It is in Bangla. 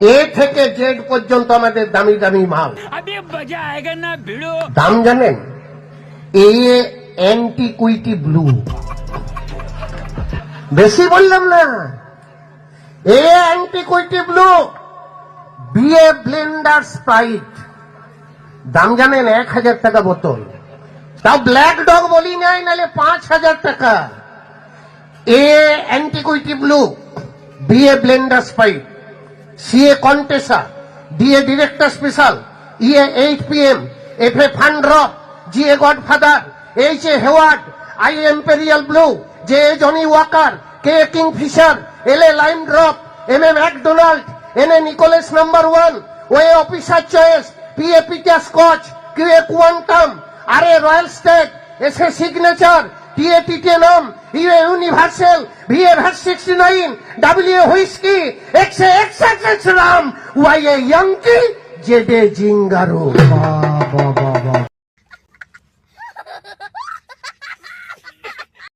এ থেকে জেড পর্যন্ত আমাদের দামি দামি মাল। দাম জানেন? এ অ্যান্টিকুইটি ব্লু, বেশি বললাম না। A antiquity blue, BA blender sprite, দাম জানেন 1000 টাকা বোতল। তাও ব্ল্যাক ডগ বলি নাই, নাহলে 5000 টাকা। A antiquity blue, BA blender sprite, সিএ কন্টেসা, ডিএ ডিরেক্টর স্পেশাল, ইএ 8 PM, এফএ ফান ড্রপ, জিএ গডফাদার, এইচএ হেওয়ার্ড, আইএ Imperial blue, J Johnnie Walker, K Kingfisher, এলএ লাইম ড্রপ, এমএ ম্যাকডোনাল্ড, এনএ নিকোলাস নাম্বার 1, ওয়ে অফিসার চয়েস, পিএ পিটার স্কচ, কিউএ কোয়ান্টাম, আরএ রয়্যাল স্টেট, এসএ সিগনেচার, টিএ টিটেনাম, ইউএ ইউনিভার্সাল, ভিএ ভ্যাট 69, ডাব্লিউ হুইস্কি, এক্সএ এক্সএক্স রাম, ওয়াইএ ইয়াঙ্কি, জেডে জিঙ্গারো।